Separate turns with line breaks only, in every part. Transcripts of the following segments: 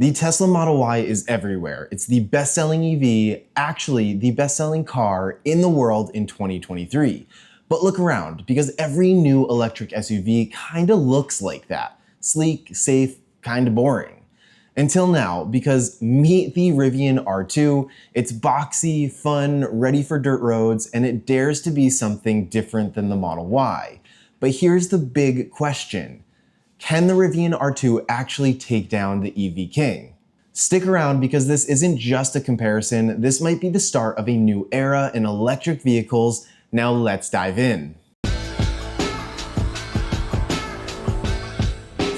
The Tesla Model Y is everywhere. It's the best-selling EV, actually the best-selling car in the world in 2023. But look around, because every new electric SUV kinda looks like that. Sleek, safe, kinda boring. Until now, because meet the Rivian R2, it's boxy, fun, ready for dirt roads, and it dares to be something different than the Model Y. But here's the big question. Can the Rivian R2 actually take down the EV King? Stick around because this isn't just a comparison, this might be the start of a new era in electric vehicles. Now let's dive in.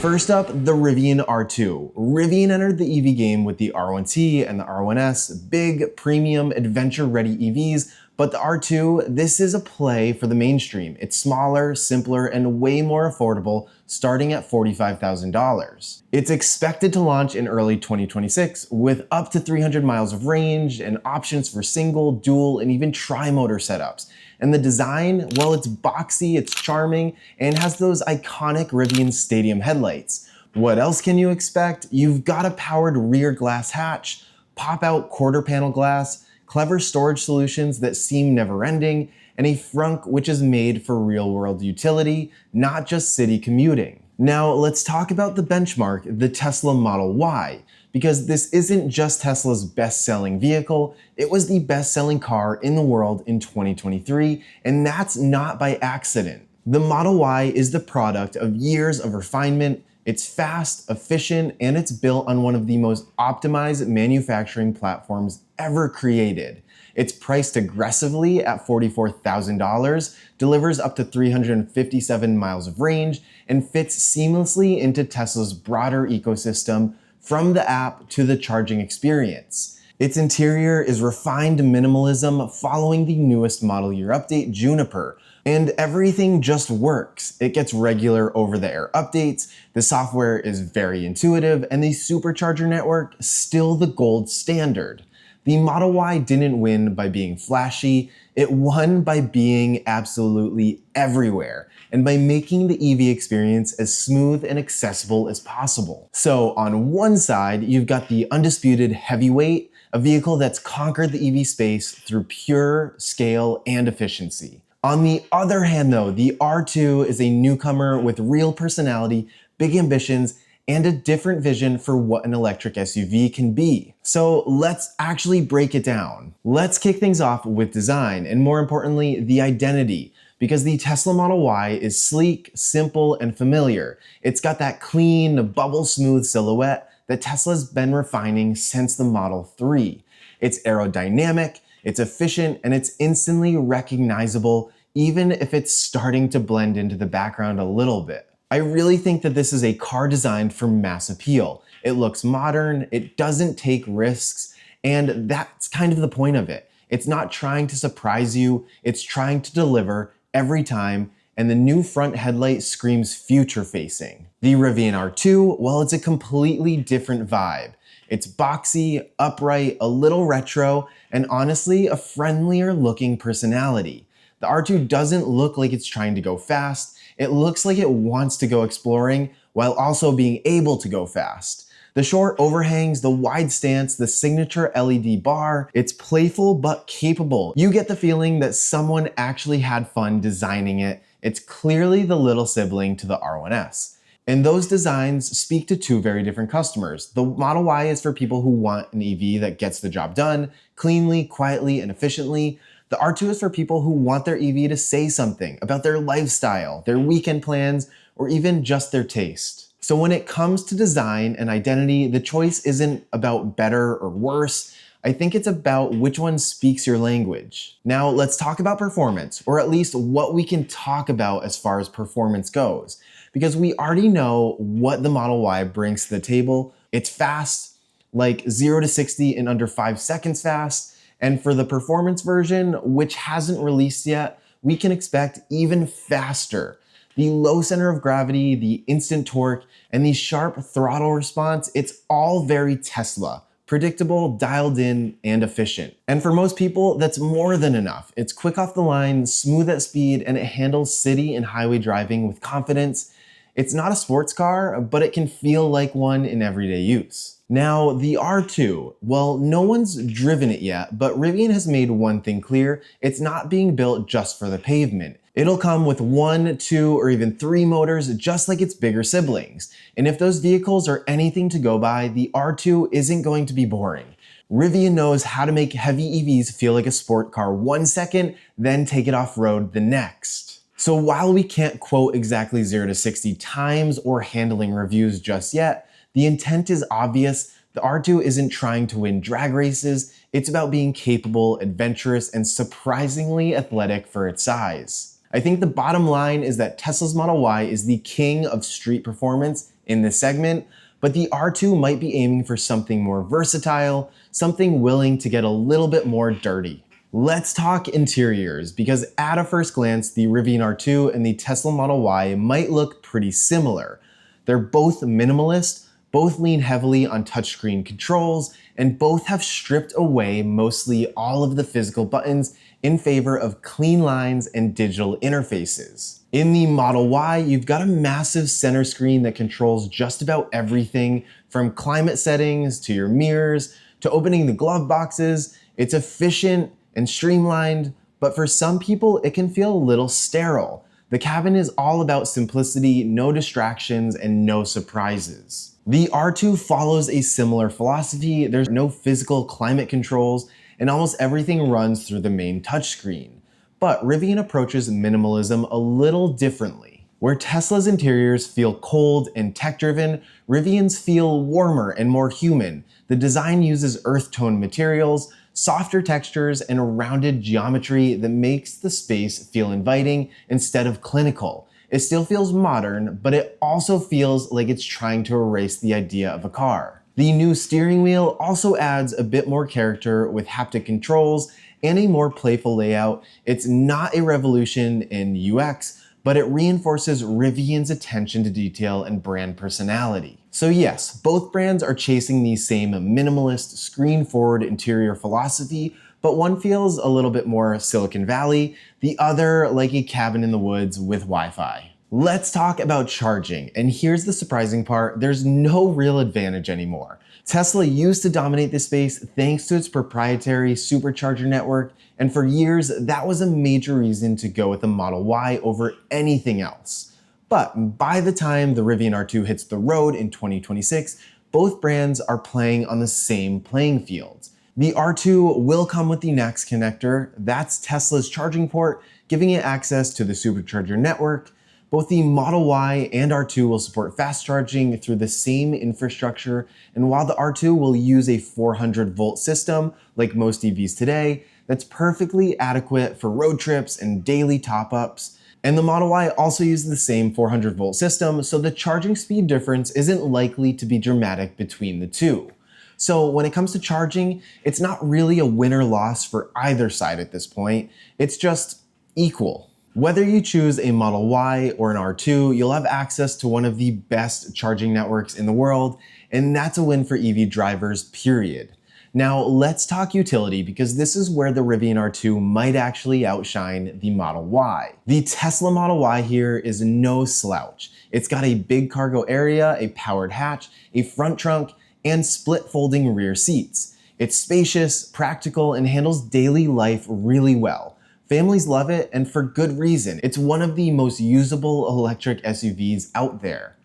First up, the Rivian R2. Rivian entered the EV game with the R1T and the R1S, big, premium, adventure-ready EVs, but the R2, this is a play for the mainstream. It's smaller, simpler, and way more affordable, starting at $45,000. It's expected to launch in early 2026 with up to 300 miles of range and options for single, dual, and even tri-motor setups. And the design, well, it's boxy, it's charming, and has those iconic Rivian Stadium headlights. What else can you expect? You've got a powered rear glass hatch, pop-out quarter panel glass, clever storage solutions that seem never-ending, and a frunk which is made for real-world utility, not just city commuting. Now, let's talk about the benchmark, the Tesla Model Y, because this isn't just Tesla's best-selling vehicle, it was the best-selling car in the world in 2023, and that's not by accident. The Model Y is the product of years of refinement. It's fast, efficient, and it's built on one of the most optimized manufacturing platforms ever created. It's priced aggressively at $44,000, delivers up to 357 miles of range, and fits seamlessly into Tesla's broader ecosystem, from the app to the charging experience. Its interior is refined minimalism following the newest model year update, Juniper, and everything just works. It gets regular over-the-air updates, the software is very intuitive, and the Supercharger network still the gold standard. The Model Y didn't win by being flashy, it won by being absolutely everywhere, and by making the EV experience as smooth and accessible as possible. So on one side, you've got the undisputed heavyweight, a vehicle that's conquered the EV space through pure scale and efficiency. On the other hand though, the R2 is a newcomer with real personality, big ambitions, and a different vision for what an electric SUV can be. So let's actually break it down. Let's kick things off with design, and more importantly, the identity. Because the Tesla Model Y is sleek, simple, and familiar. It's got that clean, bubble-smooth silhouette that Tesla's been refining since the Model 3. It's aerodynamic, it's efficient, and it's instantly recognizable, even if it's starting to blend into the background a little bit. I really think that this is a car designed for mass appeal. It looks modern, it doesn't take risks, and that's kind of the point of it. It's not trying to surprise you, it's trying to deliver every time, and the new front headlight screams future-facing. The Rivian R2, well, it's a completely different vibe. It's boxy, upright, a little retro, and honestly, a friendlier looking personality. The R2 doesn't look like it's trying to go fast, it looks like it wants to go exploring while also being able to go fast. The short overhangs, the wide stance, the signature LED bar, it's playful but capable. You get the feeling that someone actually had fun designing it. It's clearly the little sibling to the R1S. And those designs speak to two very different customers. The Model Y is for people who want an EV that gets the job done, cleanly, quietly, and efficiently. The R2 is for people who want their EV to say something about their lifestyle, their weekend plans, or even just their taste. So when it comes to design and identity, the choice isn't about better or worse. I think it's about which one speaks your language. Now let's talk about performance, or at least what we can talk about as far as performance goes. Because we already know what the Model Y brings to the table. It's fast, like 0 to 60 in under 5 seconds fast. And for the performance version, which hasn't released yet, we can expect even faster. The low center of gravity, the instant torque, and the sharp throttle response, it's all very Tesla. Predictable, dialed in, and efficient. And for most people, that's more than enough. It's quick off the line, smooth at speed, and it handles city and highway driving with confidence. It's not a sports car, but it can feel like one in everyday use. Now, the R2, well, no one's driven it yet, but Rivian has made one thing clear: it's not being built just for the pavement. It'll come with 1, 2, or even 3 motors, just like its bigger siblings. And if those vehicles are anything to go by, the R2 isn't going to be boring. Rivian knows how to make heavy EVs feel like a sport car 1 second, then take it off-road the next. So while we can't quote exactly 0 to 60 times or handling reviews just yet, the intent is obvious. The R2 isn't trying to win drag races, it's about being capable, adventurous, and surprisingly athletic for its size. I think the bottom line is that Tesla's Model Y is the king of street performance in this segment, but the R2 might be aiming for something more versatile, something willing to get a little bit more dirty. Let's talk interiors, because at a first glance, the Rivian R2 and the Tesla Model Y might look pretty similar. They're both minimalist, both lean heavily on touchscreen controls, and both have stripped away mostly all of the physical buttons in favor of clean lines and digital interfaces. In the Model Y, you've got a massive center screen that controls just about everything, from climate settings to your mirrors to opening the glove boxes. It's efficient and streamlined, but for some people it can feel a little sterile. The cabin is all about simplicity, no distractions, and no surprises. The R2 follows a similar philosophy. There's no physical climate controls, and almost everything runs through the main touchscreen. But Rivian approaches minimalism a little differently. Where Tesla's interiors feel cold and tech-driven, Rivian's feel warmer and more human. The design uses earth tone materials, softer textures, and a rounded geometry that makes the space feel inviting instead of clinical. It still feels modern, but it also feels like it's trying to erase the idea of a car. The new steering wheel also adds a bit more character with haptic controls and a more playful layout. It's not a revolution in UX, but it reinforces Rivian's attention to detail and brand personality. So yes, both brands are chasing the same minimalist, screen-forward interior philosophy, but one feels a little bit more Silicon Valley, the other like a cabin in the woods with Wi-Fi. Let's talk about charging, and here's the surprising part: there's no real advantage anymore. Tesla used to dominate this space thanks to its proprietary Supercharger network, and for years that was a major reason to go with the Model Y over anything else. But by the time the Rivian R2 hits the road in 2026, both brands are playing on the same playing fields. The R2 will come with the NACS connector. That's Tesla's charging port, giving it access to the Supercharger network. Both the Model Y and R2 will support fast charging through the same infrastructure, and while the R2 will use a 400-volt system like most EVs today, that's perfectly adequate for road trips and daily top-ups. And the Model Y also uses the same 400-volt system, so the charging speed difference isn't likely to be dramatic between the two. So when it comes to charging, it's not really a win or loss for either side at this point. It's just equal. Whether you choose a Model Y or an R2, you'll have access to one of the best charging networks in the world, and that's a win for EV drivers, period. Now let's talk utility, because this is where the Rivian R2 might actually outshine the Model Y. The Tesla Model Y here is no slouch. It's got a big cargo area, a powered hatch, a front trunk, and split folding rear seats. It's spacious, practical, and handles daily life really well. Families love it, and for good reason. It's one of the most usable electric SUVs out there.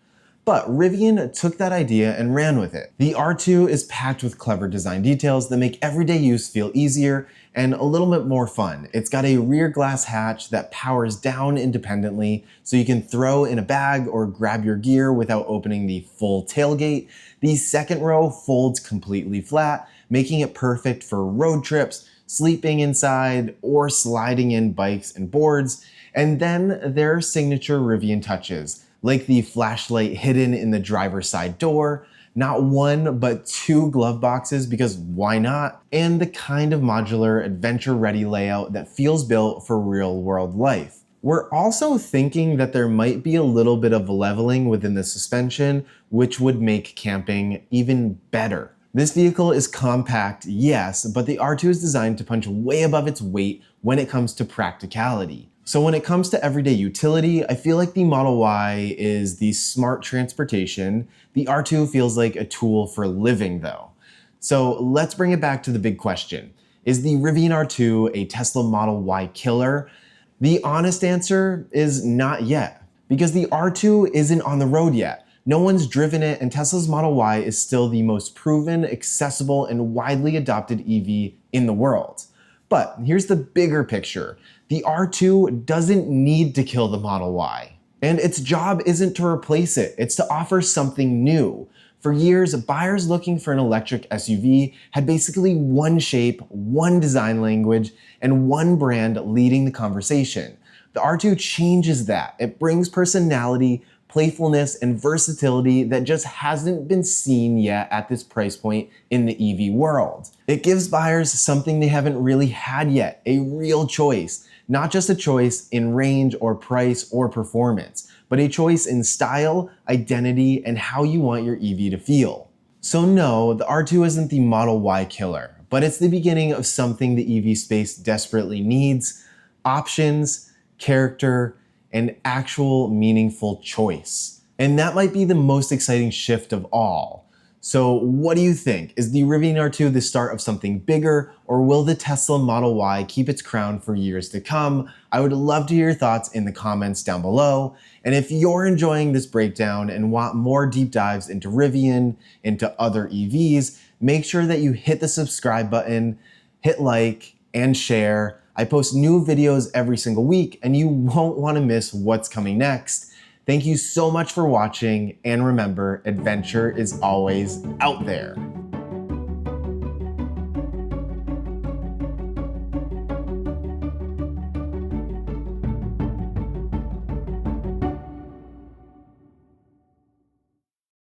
But Rivian took that idea and ran with it. The R2 is packed with clever design details that make everyday use feel easier and a little bit more fun. It's got a rear glass hatch that powers down independently, so you can throw in a bag or grab your gear without opening the full tailgate. The second row folds completely flat, making it perfect for road trips, sleeping inside, or sliding in bikes and boards. And then there are signature Rivian touches, like the flashlight hidden in the driver's side door, not one, but 2 glove boxes, because why not? And the kind of modular, adventure-ready layout that feels built for real-world life. We're also thinking that there might be a little bit of leveling within the suspension, which would make camping even better. This vehicle is compact, yes, but the R2 is designed to punch way above its weight when it comes to practicality. So when it comes to everyday utility, I feel like the Model Y is the smart transportation. The R2 feels like a tool for living though. So let's bring it back to the big question. Is the Rivian R2 a Tesla Model Y killer? The honest answer is not yet, because the R2 isn't on the road yet. No one's driven it, and Tesla's Model Y is still the most proven, accessible, and widely adopted EV in the world. But here's the bigger picture. The R2 doesn't need to kill the Model Y. And its job isn't to replace it, it's to offer something new. For years, buyers looking for an electric SUV had basically one shape, one design language, and one brand leading the conversation. The R2 changes that. It brings personality, playfulness, and versatility that just hasn't been seen yet at this price point in the EV world. It gives buyers something they haven't really had yet, a real choice. Not just a choice in range or price or performance, but a choice in style, identity, and how you want your EV to feel. So no, the R2 isn't the Model Y killer, but it's the beginning of something the EV space desperately needs: options, character, and actual meaningful choice. And that might be the most exciting shift of all. So what do you think? Is the Rivian R2 the start of something bigger, or will the Tesla Model Y keep its crown for years to come? I would love to hear your thoughts in the comments down below. And if you're enjoying this breakdown and want more deep dives into Rivian, into other EVs, make sure that you hit the subscribe button, hit like, and share. I post new videos every single week, and you won't want to miss what's coming next. Thank you so much for watching, and remember, adventure is always out there.